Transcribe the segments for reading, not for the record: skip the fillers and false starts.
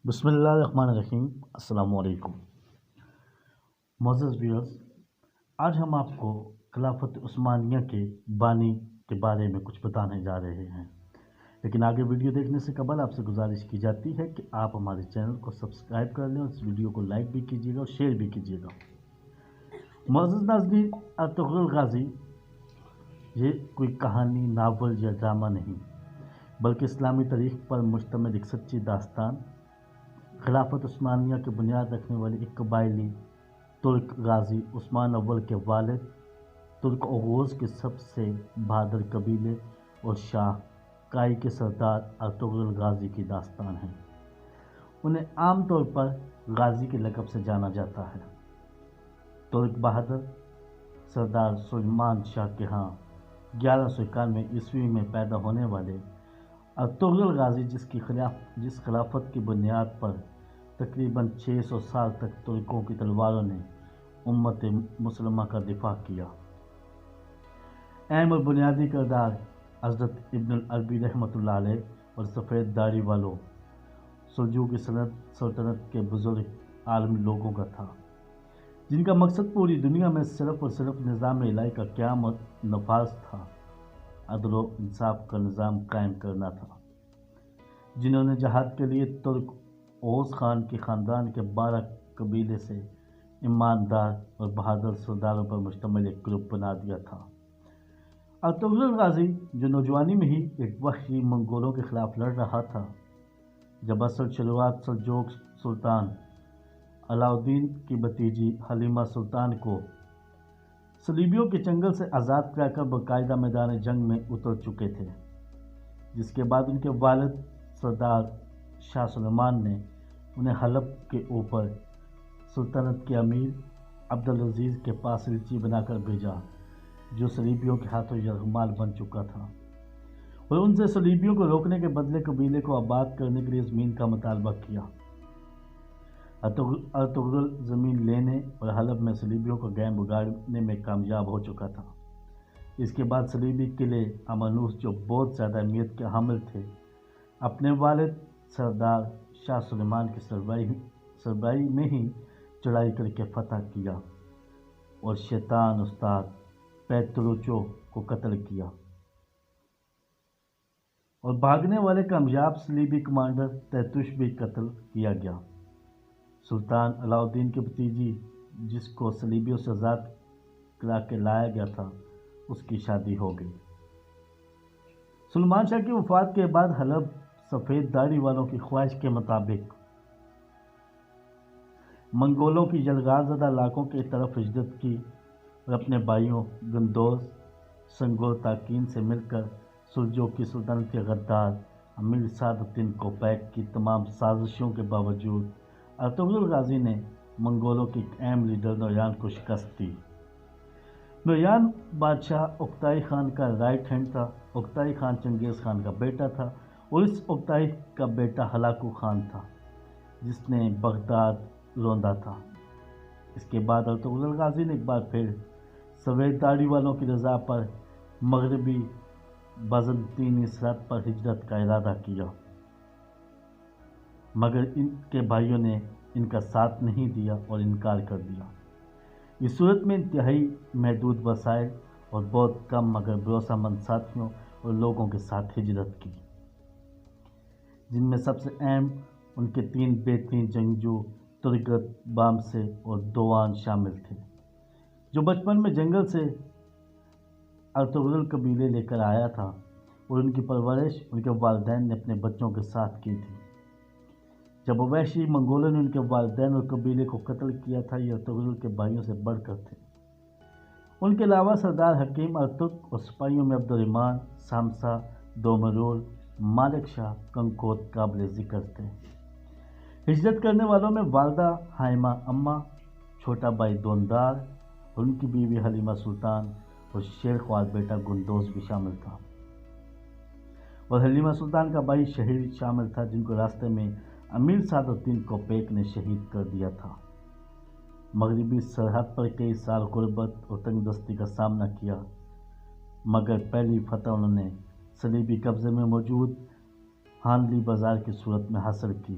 بسم اللہ الرحمن الرحیم۔ السلام علیکم معزز ویورز، آج ہم آپ کو خلافت عثمانیہ کے بانی کے بارے میں کچھ بتانے جا رہے ہیں، لیکن آگے ویڈیو دیکھنے سے قبل آپ سے گزارش کی جاتی ہے کہ آپ ہمارے چینل کو سبسکرائب کر لیں اور اس ویڈیو کو لائک بھی کیجیے گا اور شیئر بھی کیجیے گا۔ معزز ناظرین، ارطغرل غازی یہ کوئی کہانی، ناول یا ڈرامہ نہیں، بلکہ اسلامی تاریخ پر مشتمل ایک سچی داستان، خلافت عثمانیہ کی بنیاد رکھنے والے ایک قبائلی ترک غازی عثمان اول کے والد، ترک اوغوز کے سب سے بہادر قبیلے اور شاہ کائی کے سردار ارطغرل غازی کی داستان ہے۔ انہیں عام طور پر غازی کے لقب سے جانا جاتا ہے۔ ترک بہادر سردار سلیمان شاہ کے ہاں 1191 میں پیدا ہونے والے ارطغرل غازی جس خلافت کی بنیاد پر تقریباً 600 سال تک ترکوں کی تلواروں نے امت مسلمہ کا دفاع کیا۔ اہم اور بنیادی کردار حضرت ابن العربی رحمۃ اللہ علیہ اور سفید داڑھی والوں سلجوقی سلطنت کے بزرگ عالمی لوگوں کا تھا، جن کا مقصد پوری دنیا میں صرف اور صرف نظام الہی کا قیام اور نفاذ تھا، عدل و انصاف کا نظام قائم کرنا تھا، جنہوں نے جہاد کے لیے ترک اوغوز خان کے خاندان کے 12 قبیلے سے ایماندار اور بہادر سرداروں پر مشتمل ایک گروپ بنا دیا تھا۔ ارطغرل غازی جو نوجوانی میں ہی ایک وحشی منگولوں کے خلاف لڑ رہا تھا، جب اصل شروعات سلجوق سلطان علاء الدین کی بھتیجی حلیمہ سلطان کو صلیبیوں کے چنگل سے آزاد کر کر باقاعدہ میدان جنگ میں اتر چکے تھے، جس کے بعد ان کے والد سردار شاہ سلیمان نے انہیں حلب کے اوپر سلطنت کے امیر عبدالعزیز کے پاس لچی بنا کر بھیجا، جو صلیبیوں کے ہاتھوں یرغمال بن چکا تھا، اور ان سے صلیبیوں کو روکنے کے بدلے قبیلے کو آباد کرنے کے لیے زمین کا مطالبہ کیا۔ ارطغرل زمین لینے اور حلب میں صلیبیوں کو گیم بگاڑنے میں کامیاب ہو چکا تھا۔ اس کے بعد صلیبی قلعے امنوس، جو بہت زیادہ اہمیت کے حامل تھے، اپنے والد سردار شاہ سلیمان کی سربراہی میں ہی چڑھائی کر کے فتح کیا اور شیطان استاد پیتروچو کو قتل کیا، اور بھاگنے والے کامیاب صلیبی کمانڈر تیتوش بھی قتل کیا گیا۔ سلطان علاء الدین کی بھتیجی، جس کو صلیبیوں سے آزاد کرا کے لایا گیا تھا، اس کی شادی ہو گئی۔ سلیمان شاہ کی وفات کے بعد حلب سفید داڑھی والوں کی خواہش کے مطابق منگولوں کی یلغار زدہ علاقوں کی طرف ہجرت کی اور اپنے بھائیوں گندوز، سنگور تاکین سے مل کر سلجوقی سلطنت کے غدار امیر سعد الدین کوپیک کی تمام سازشوں کے باوجود ارطغرل غازی نے منگولوں کے ایک اہم لیڈر نویان کو شکست دی۔ نویان بادشاہ اوکتائی خان کا رائٹ ہینڈ تھا۔ اوکتائی خان چنگیز خان کا بیٹا تھا، اور اس اوکتائی کا بیٹا ہلاکو خان تھا، جس نے بغداد روندا تھا۔ اس کے بعد ارطغرل غازی نے ایک بار پھر سفید داڑھی والوں کی رضا پر مغربی بازنطینی سرحد پر ہجرت کا ارادہ کیا، مگر ان کے بھائیوں نے ان کا ساتھ نہیں دیا اور انکار کر دیا۔ اس صورت میں انتہائی محدود وسائل اور بہت کم مگر بھروسہ مند ساتھیوں اور لوگوں کے ساتھ ہجرت کی، جن میں سب سے اہم ان کے 3 بہترین جنگجو ترگت بامسے اور دوان شامل تھے، جو بچپن میں جنگل سے ارطغرل قبیلے لے کر آیا تھا، اور ان کی پرورش ان کے والدین نے اپنے بچوں کے ساتھ کی تھی۔ جب وحشی منگولوں نے ان کے والدین اور قبیلے کو قتل کیا تھا، یہ ارطغرل کے بھائیوں سے بڑھ کر تھے۔ ان کے علاوہ سردار حکیم ارتک اور سپاہیوں میں عبدالرحمن، سامسا، دومرول، مالک شاہ کنکوت قابل ذکر تھے۔ ہجرت کرنے والوں میں والدہ حائمہ اماں، چھوٹا بھائی دوندار اور ان کی بیوی حلیمہ سلطان اور شیر خوار بیٹا گندوز بھی شامل تھا، اور حلیمہ سلطان کا بھائی شہیر شامل تھا، جن کو راستے میں امیر سعد الدین کوپیک نے شہید کر دیا تھا۔ مغربی سرحد پر کئی سال غربت اور تنگ دستی کا سامنا کیا، مگر پہلی فتح انہوں نے صلیبی قبضے میں موجود ہانلی بازار کی صورت میں حاصل کی،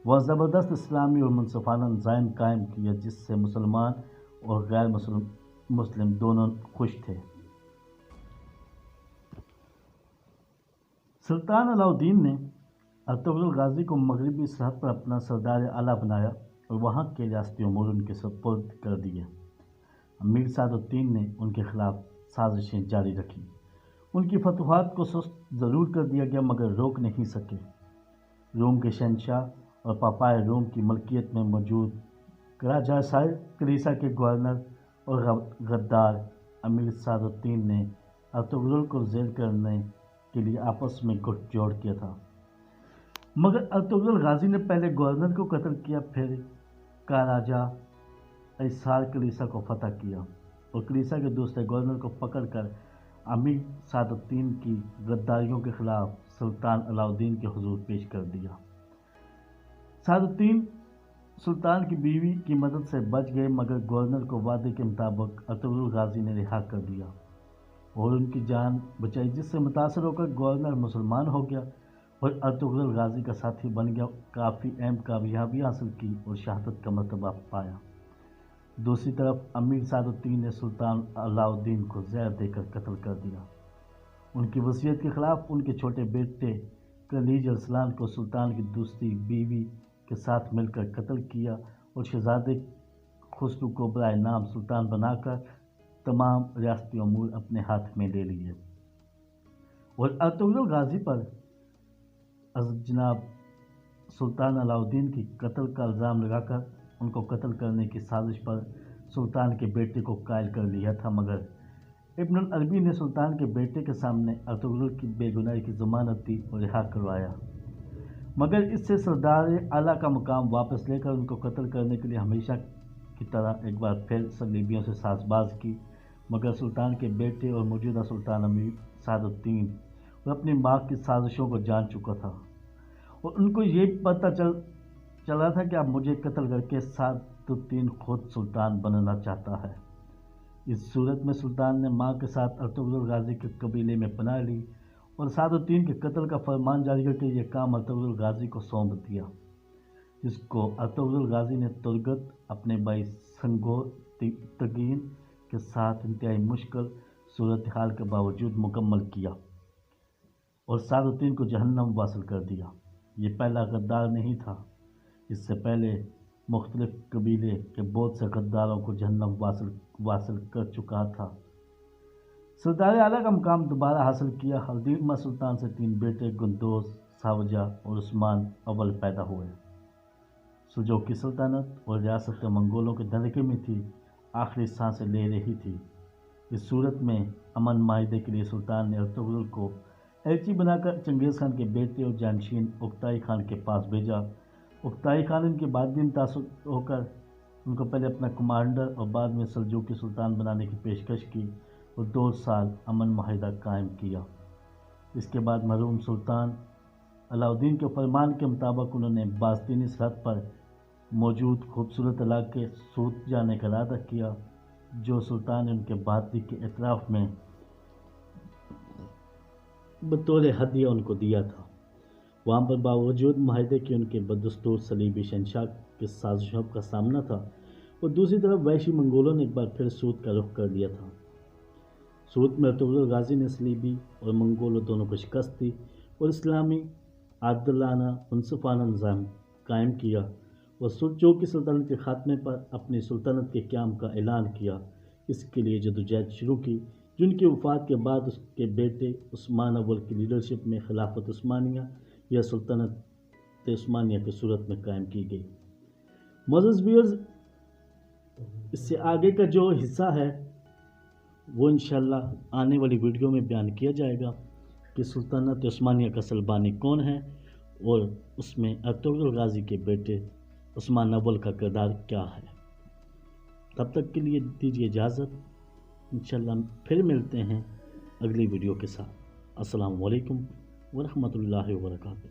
وہ زبردست اسلامی اور منصفانہ نظام قائم کیا جس سے مسلمان اور غیر مسلم دونوں خوش تھے۔ سلطان علاء الدین نے ارطغرل غازی کو مغربی سرحد پر اپنا سردار اعلیٰ بنایا اور وہاں کے ریاستی امور ان کے سپرد کر دیے۔ امیر سعد الدین نے ان کے خلاف سازشیں جاری رکھیں۔ ان کی فتوحات کو سست ضرور کر دیا گیا مگر روک نہیں سکے۔ روم کے شہنشاہ اور پاپائے روم کی ملکیت میں موجود کراجاسائر کلیسا کے گورنر اور غدار امیر سعد الدین نے ارطغرل کو ذیل کرنے کے لیے آپس میں گٹھ جوڑ کیا تھا، مگر ارطغرل غازی نے پہلے گورنر کو قتل کیا، پھر کاراجا ایسار کلیسا کو فتح کیا اور کلیسا کے دوسرے گورنر کو پکڑ کر امیر سعد الدین کی غداریوں کے خلاف سلطان علاء الدین کے حضور پیش کر دیا۔ سعد الدین سلطان کی بیوی کی مدد سے بچ گئے مگر گورنر کو وعدے کے مطابق ارطغرل غازی نے رہا کر دیا اور ان کی جان بچائی، جس سے متاثر ہو کر گورنر مسلمان ہو گیا اور ارطغرل غازی کا ساتھی بن گیا، کافی اہم کامیابی حاصل کی اور شہادت کا مرتبہ پایا۔ دوسری طرف امیر سعد الدین نے سلطان علاء الدین کو زہر دے کر قتل کر دیا۔ ان کی وصیت کے خلاف ان کے چھوٹے بیٹے خلیج ارسلان کو سلطان کی دوسری بیوی کے ساتھ مل کر قتل کیا اور شہزادے خسرو کو برائے نام سلطان بنا کر تمام ریاستی امور اپنے ہاتھ میں لے لیے اور ارطغرل غازی پر جناب سلطان علاء الدین کی قتل کا الزام لگا کر ان کو قتل کرنے کی سازش پر سلطان کے بیٹے کو قائل کر لیا تھا، مگر ابن العربی نے سلطان کے بیٹے کے سامنے ارطغرل کی بے گناہی کی ضمانت دی اور رہا کروایا، مگر اس سے سردار اعلیٰ کا مقام واپس لے کر ان کو قتل کرنے کے لیے ہمیشہ کی طرح ایک بار پھر صلیبیوں سے ساز باز کی، مگر سلطان کے بیٹے اور موجودہ سلطان امیر سعد الدین اور اپنی ماں کی سازشوں کو جان چکا تھا اور ان کو یہ پتہ چلا تھا کہ اب مجھے قتل کر کے سعد الدین خود سلطان بننا چاہتا ہے۔ اس صورت میں سلطان نے ماں کے ساتھ ارطغرل غازی کے قبیلے میں پناہ لی اور سعد الدین کے قتل کا فرمان جاری کر کے یہ کام ارطغرل غازی کو سونپ دیا، جس کو ارطغرل غازی نے ترگت اپنے بھائی سنگور تگین کے ساتھ انتہائی مشکل صورتحال کے باوجود مکمل کیا اور سعد الدین کو جہنم واصل کر دیا۔ یہ پہلا غدار نہیں تھا، اس سے پہلے مختلف قبیلے کے بہت سے غداروں کو جہنم واصل کر چکا تھا۔ سردار اعلیٰ کا مقام دوبارہ حاصل کیا۔ ہلدیرمہ سلطان سے 3 بیٹے گندوز، ساوجہ اور عثمان اول پیدا ہوئے۔ سلجوقی سلطنت اور ریاست منگولوں کے دھڑکے میں تھی، آخری سانسیں لے رہی تھی۔ اس صورت میں امن معاہدے کے لیے سلطان نے ارطغرل کو ایلچی بنا کر چنگیز خان کے بیٹے اور جانشین اوکتائی خان کے پاس بھیجا۔ اوکتائی خان ان کے بعد بھی متاثر ہو کر ان کو پہلے اپنا کمانڈر اور بعد میں سلجوقی سلطان بنانے کی پیشکش کی اور 2 سال امن معاہدہ قائم کیا۔ اس کے بعد مرحوم سلطان علاء الدین کے فرمان کے مطابق انہوں نے باستینی سرحد پر موجود خوبصورت علاقے سوت جانے کا ارادہ کیا، جو سلطان نے ان کے بہادری کے اعتراف میں بطور ہدیہ ان کو دیا تھا۔ وہاں پر باوجود معاہدے کے ان کے بدستور صلیبی شہنشاہ کے سازشوں کا سامنا تھا اور دوسری طرف وحشی منگولوں نے ایک بار پھر سوت کا رخ کر لیا تھا۔ سوت میں ارطغرل غازی نے صلیبی اور منگولوں دونوں کو شکست دی اور اسلامی عادلانہ منصفانہ نظام قائم کیا اور سلجوقی سلطنت کے خاتمے پر اپنی سلطنت کے قیام کا اعلان کیا۔ اس کے لیے جدوجہد شروع کی، جن کی وفات کے بعد اس کے بیٹے عثمان اول کی لیڈرشپ میں خلافت عثمانیہ یا سلطنت عثمانیہ کی صورت میں قائم کی گئی۔ معزز ویورز، اس سے آگے کا جو حصہ ہے وہ انشاءاللہ آنے والی ویڈیو میں بیان کیا جائے گا کہ سلطنت عثمانیہ کا سلبانی کون ہے اور اس میں ارطغرل غازی کے بیٹے عثمان اول کا کردار کیا ہے۔ تب تک کے لیے دیجیے اجازت، انشاءاللہ پھر ملتے ہیں اگلی ویڈیو کے ساتھ۔ السلام علیکم ورحمۃ اللہ وبرکاتہ۔